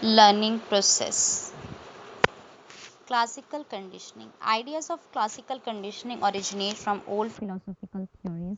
Learning process. Classical conditioning. Ideas of classical conditioning originate from old philosophical theories.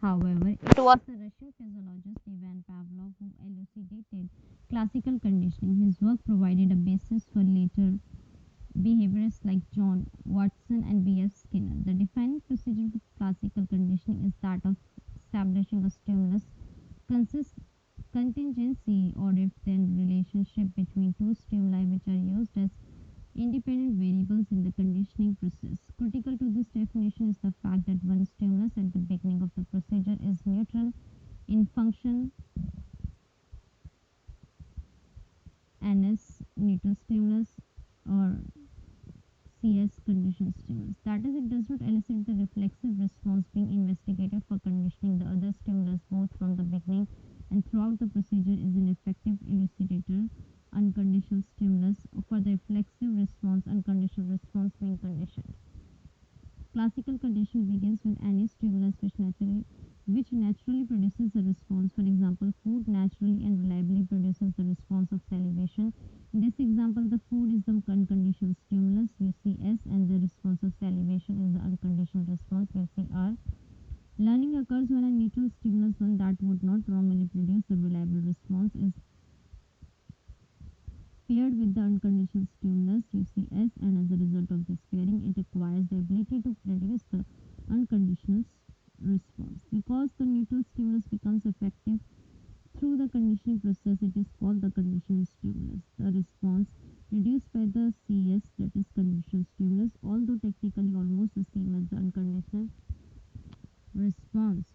However, it was the Russian physiologist Ivan Pavlov who elucidated classical conditioning. His work provided a basis for later behaviorists like John Watson and B.F. Skinner. The defining procedure of classical conditioning is that of establishing a stimulus consist contingency or if then relationship between two stimuli which are used as independent variables in the conditioning process. Critical to this definition is the fact that one stimulus at the beginning of the procedure is neutral in function NS neutral stimulus or CS conditioned stimulus. That is, it does not elicit the reflexive response being investigated for conditioning the other stimulus both from the beginning and throughout the procedure is an effective elucidator unconditional stimulus for the reflexive response unconditional response being conditioned. Classical condition begins with any stimulus which naturally produces a response. For example, food naturally and reliably produces the response of salivation. In this example, the food is the unconditional stimulus UCS and the response of salivation is the unconditional response UCR. Learning occurs when a neutral stimulus, one that would not normally produce a reliable response, is paired with the unconditional stimulus UCS, and as a result of this pairing, it acquires the ability to produce the unconditional response. Because the neutral stimulus becomes effective through the conditioning process, it is called the conditional stimulus. The response produced by the CS, that is conditional stimulus, although technically almost the same as the unconditional response,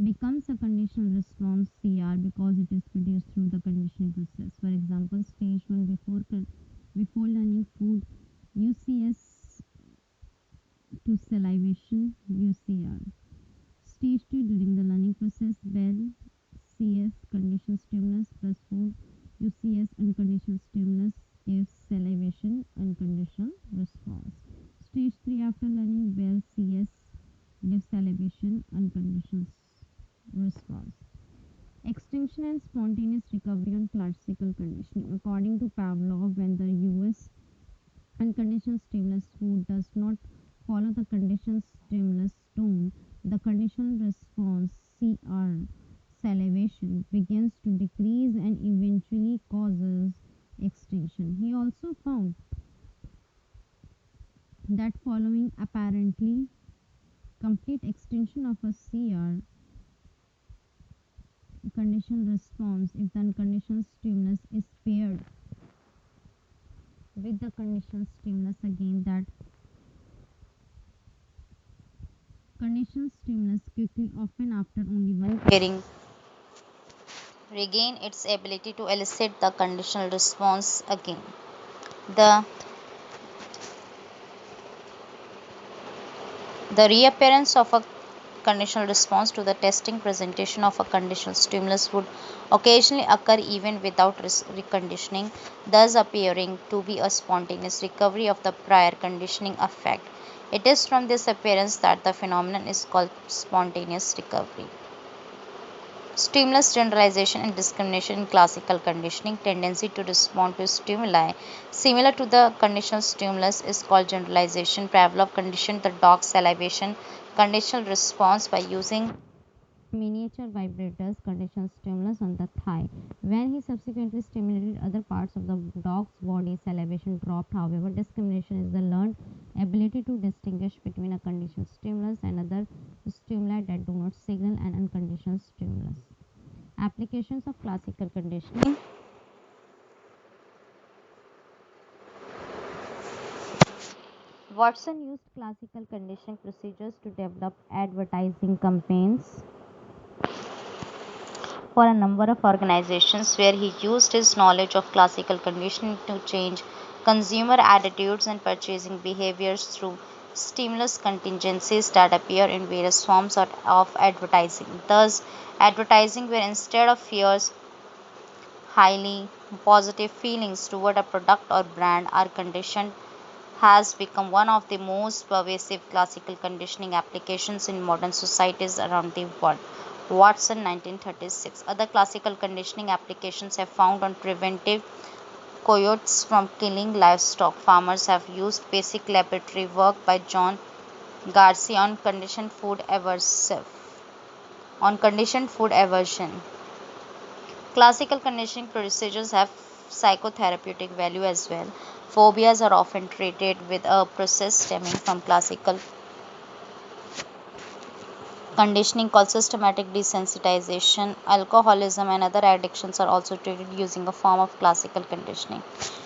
becomes a conditional response CR because it is produced through the conditioning process. For example, stage 1 before learning food UCS to salivation UCR. Stage 2 during the learning process Bell CS conditional stimulus plus food UCS unconditional stimulus gives salivation unconditional response. Stage 3 after learning Bell CS gives salivation unconditional response. Extinction and spontaneous recovery on classical conditioning. According to Pavlov, when the US unconditional stimulus food does not follow the conditioned stimulus tone, the conditional response CR salivation begins to decrease and eventually causes extinction. He also found that following apparently complete extinction of a CR conditional response, if the unconditional stimulus is paired with the conditional stimulus, again that conditional stimulus quickly, often after only one pairing, regain its ability to elicit the conditional response again. The the reappearance of a conditional response to the testing presentation of a conditional stimulus would occasionally occur even without reconditioning, thus appearing to be a spontaneous recovery of the prior conditioning effect. It is from this appearance that the phenomenon is called spontaneous recovery. Stimulus generalization and discrimination in classical conditioning. Tendency to respond to stimuli similar to the conditional stimulus is called generalization. Pavlov conditioned the dog's salivation conditional response by using miniature vibrators conditional stimulus on the thigh. When he subsequently stimulated other parts of the dog's body, salivation dropped. However, discrimination is the learned ability to distinguish between a conditional stimulus and other stimuli that do not signal an unconditional stimulus. Applications of classical conditioning. Watson used classical conditioning procedures to develop advertising campaigns for a number of organizations where he used his knowledge of classical conditioning to change consumer attitudes and purchasing behaviors through stimulus contingencies that appear in various forms of advertising. Thus, advertising where instead of fears, highly positive feelings toward a product or brand are conditioned has become one of the most pervasive classical conditioning applications in modern societies around the world. Watson 1936. Other classical conditioning applications have found on preventive coyotes from killing livestock. Farmers have used basic laboratory work by John Garcia on conditioned food aversion. Classical conditioning procedures have psychotherapeutic value as well. Phobias are often treated with a process stemming from classical conditioning called systematic desensitization. Alcoholism and other addictions are also treated using a form of classical conditioning.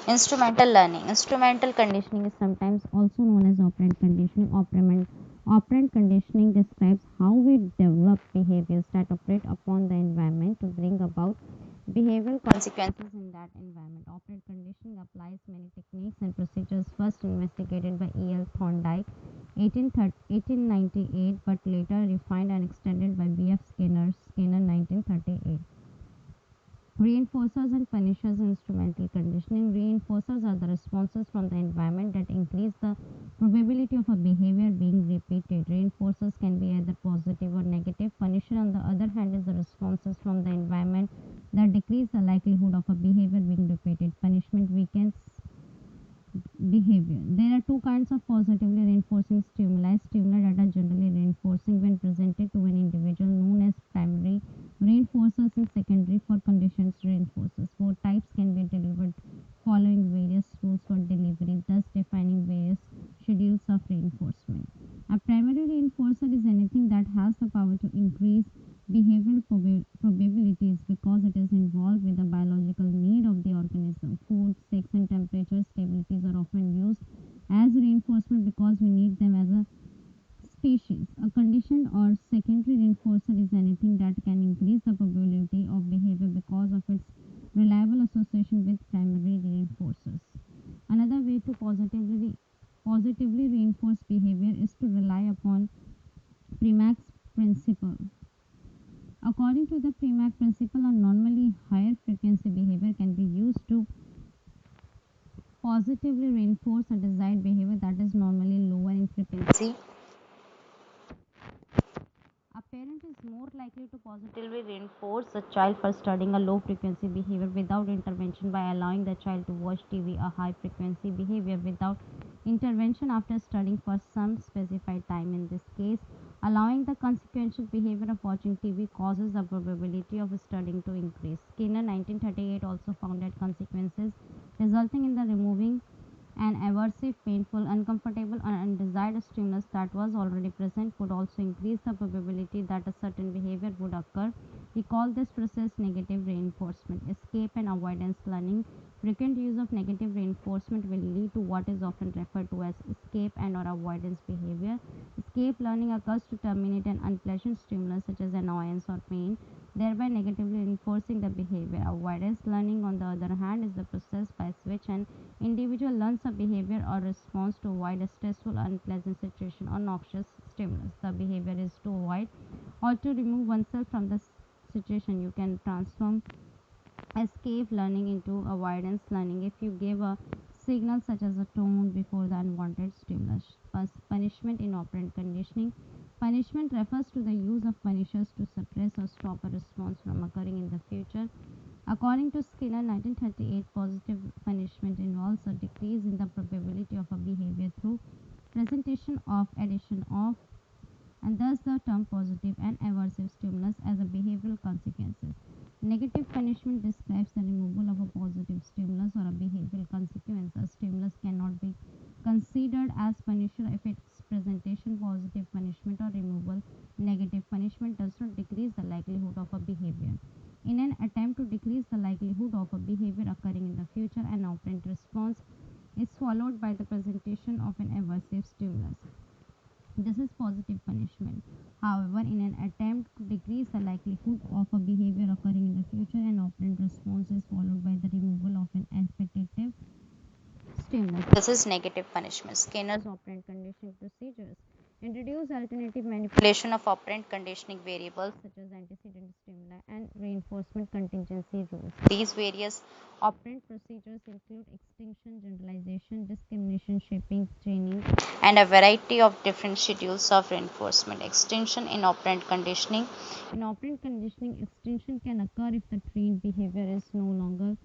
Instrumental learning. Instrumental conditioning is sometimes also known as operant conditioning. Operant conditioning describes how we develop behaviors that operate upon the environment to bring about behavioral consequences in that environment. Operant conditioning applies many techniques and procedures first investigated by E.L. Thorndike 1898 but later refined and extended by B.F. Skinner 1938. Reinforcers and punishers in instrumental conditioning. Reinforcers are the responses from the environment that increase the probability of a behavior being repeated. Reinforcers can be either positive or negative. Punisher, on the other hand, is the responses from the environment that decrease the likelihood of a behavior being repeated. Punishment weakens behavior. There are two kinds of positively reinforcing stimuli. Stimuli that are generally reinforcing when presented to an individual, known as primary reinforcers, and secondary for conditioned reinforcers. Both types can be delivered following various rules for delivery, thus defining various schedules of reinforcement. A primary reinforcer is anything that has the power to increase behavioral probabilities because it is involved with the biological need of the organism. Food, sex, and temperature stabilities are often used as reinforcement because we need them as a species. A conditioned or secondary reinforcer is anything that can increase the probability of behavior because of its reliable association with primary reinforcers. Another way to positively reinforce behavior is to rely upon Premack's principle. According to the Premack principle, a normally higher frequency behavior can be used to positively reinforce a desired behavior that is normally lower in frequency. A parent is more likely to positively reinforce a child for studying a low frequency behavior without intervention by allowing the child to watch TV, a high frequency behavior, without intervention after studying for some specified time. In this case, allowing the consequential behavior of watching TV causes the probability of studying to increase. Skinner 1938 also found that consequences resulting in the removing an aversive, painful, uncomfortable, or undesired stimulus that was already present would also increase the probability that a certain behavior would occur. We call this process negative reinforcement. Escape and avoidance learning. Frequent use of negative reinforcement will lead to what is often referred to as escape and or avoidance behavior. Escape learning occurs to terminate an unpleasant stimulus such as annoyance or pain, thereby negatively reinforcing the behavior. Avoidance learning, on the other hand, is the process by which an individual learns a behavior or response to avoid a stressful, unpleasant situation or noxious stimulus. The behavior is to avoid or to remove oneself from the situation. You can transform escape learning into avoidance learning if you give a signal such as a tone before the unwanted stimulus. Punishment in operant conditioning. Punishment refers to the use of punishers to suppress or stop a response from occurring in the future. According to Skinner 1938, positive punishment involves a decrease in the probability of a behavior through presentation of addition of, and thus the term positive and aversive stimulus as a behavioral consequences. Negative punishment describes the removal of a positive stimulus or a behavioral consequence. A stimulus cannot be considered as punisher if its presentation, positive punishment or removal, negative punishment, does not decrease the likelihood of a behavior. In an attempt to decrease the likelihood of a behavior occurring in the future, an operant response is followed by the presentation of an aversive stimulus. This is positive punishment. However, in an attempt to decrease the likelihood of a behavior occurring in the future, an operant response is followed by the removal of an appetitive stimulus. This is negative punishment. Skinner's operant conditioning procedures introduce alternative manipulation of operant conditioning variables such as antecedent stimuli and reinforcement contingency rules. These various operant procedures include extinction, generalization, discrimination, shaping, chaining, and a variety of different schedules of reinforcement. Extinction in operant conditioning. In operant conditioning, extinction can occur if the trained behavior is no longer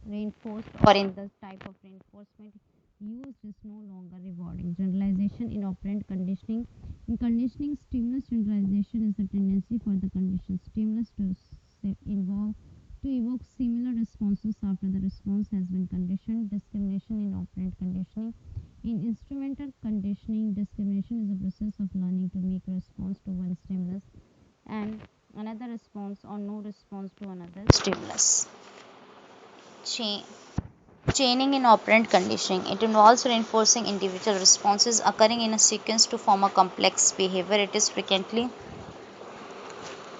reinforced or in the type of reinforcement used is no longer rewarding. Generalization in operant conditioning. In conditioning, stimulus generalization is the tendency for the conditioned stimulus to evoke similar responses after the response has been conditioned. Discrimination in operant conditioning. In instrumental conditioning, discrimination is a process of learning to make a response to one stimulus and another response or no response to another stimulus. Chaining in operant conditioning. It involves reinforcing individual responses occurring in a sequence to form a complex behavior. It is frequently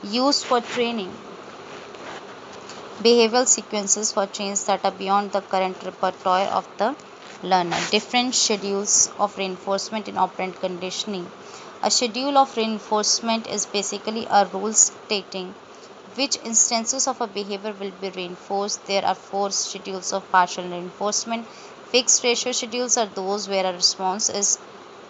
used for training behavioral sequences for chains that are beyond the current repertoire of the learner. Different schedules of reinforcement in operant conditioning. A schedule of reinforcement is basically a rule stating which instances of a behavior will be reinforced. There are four schedules of partial reinforcement. Fixed ratio schedules are those where a response is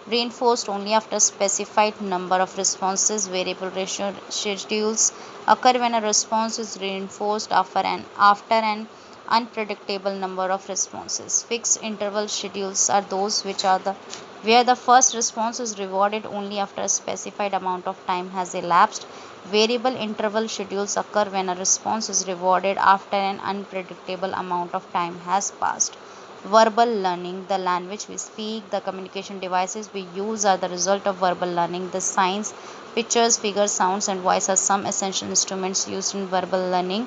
reinforced only after a specified number of responses. Variable ratio schedules occur when a response is reinforced after an unpredictable number of responses. Fixed interval schedules are those where the first response is rewarded only after a specified amount of time has elapsed. Variable interval schedules occur when a response is rewarded after an unpredictable amount of time has passed. Verbal learning. The language we speak, the communication devices we use are the result of verbal learning. The signs, pictures, figures, sounds, and voice are some essential instruments used in verbal learning.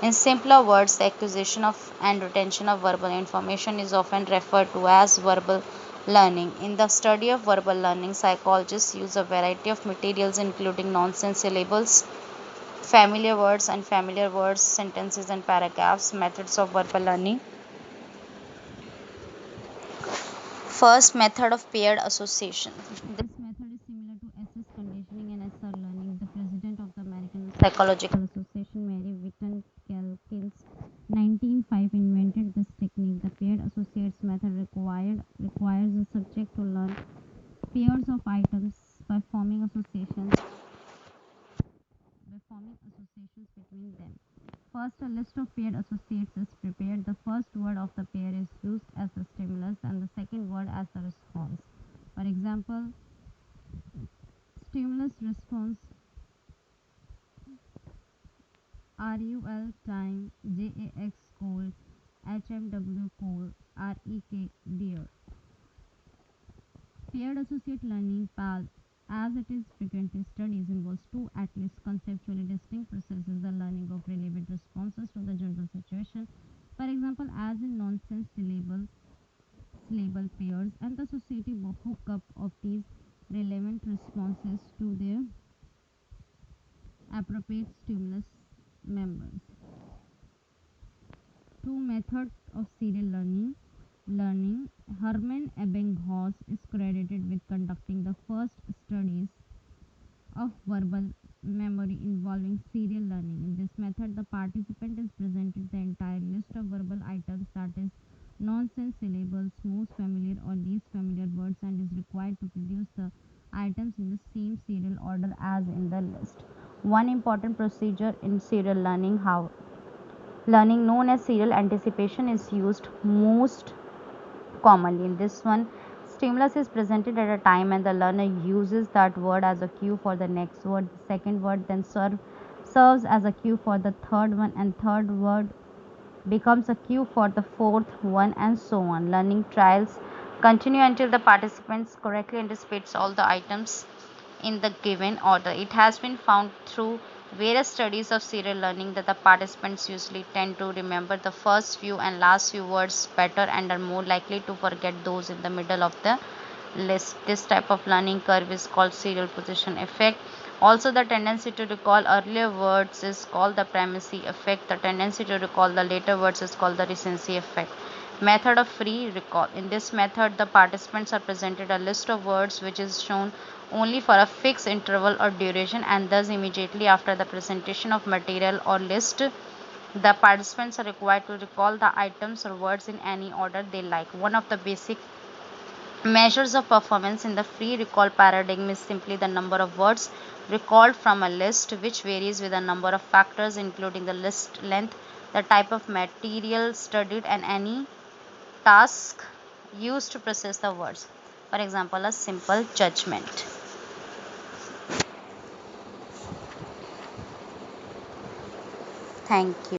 In simpler words, the acquisition of and retention of verbal information is often referred to as verbal learning. In the study of verbal learning, psychologists use a variety of materials including nonsense syllables, familiar words, unfamiliar words, sentences, and paragraphs. Methods of verbal learning. First, method of paired association. This method is similar to SS conditioning and SR learning. The president of the American Psychological Association, Mary Whitton Calkins, 1905, invented this technique. The paired associates method requires the subject to learn pairs of items by forming associations between them. First, a list of paired associates is prepared. The first word of the pair is used as a stimulus and the second word as a response. For example, stimulus response RUL time, JAX cold, HMW cold, REK dear. Paired associate learning PAL as it is frequently studied involves two at least conceptually distinct processes, the learning of relevant responses to the general situation, for example as in nonsense syllable pairs, and the associative hookup of these relevant responses to their appropriate stimulus members. Two methods of serial learning. Hermann Ebbinghaus is credited with conducting the first studies of verbal memory involving serial learning. In this method, the participant is presented the entire list of verbal items, that is, nonsense syllables, most familiar or least familiar words, and is required to produce the items in the same serial order as in the list. One important procedure in serial learning known as serial anticipation is used most commonly. In this one, stimulus is presented at a time and the learner uses that word as a cue for the next word. The second word then serves as a cue for the third one, and third word becomes a cue for the fourth one, and so on. Learning trials continue until the participants correctly anticipates all the items in the given order. It has been found through various studies of serial learning that the participants usually tend to remember the first few and last few words better and are more likely to forget those in the middle of the list. This type of learning curve is called serial position effect. Also, the tendency to recall earlier words is called the primacy effect. The tendency to recall the later words is called the recency effect. Method of free recall. In this method, the participants are presented a list of words which is shown only for a fixed interval or duration, and thus immediately after the presentation of material or list, the participants are required to recall the items or words in any order they like. One of the basic measures of performance in the free recall paradigm is simply the number of words recalled from a list, which varies with a number of factors, including the list length, the type of material studied, and any task used to process the words. For example, a simple judgment. Thank you.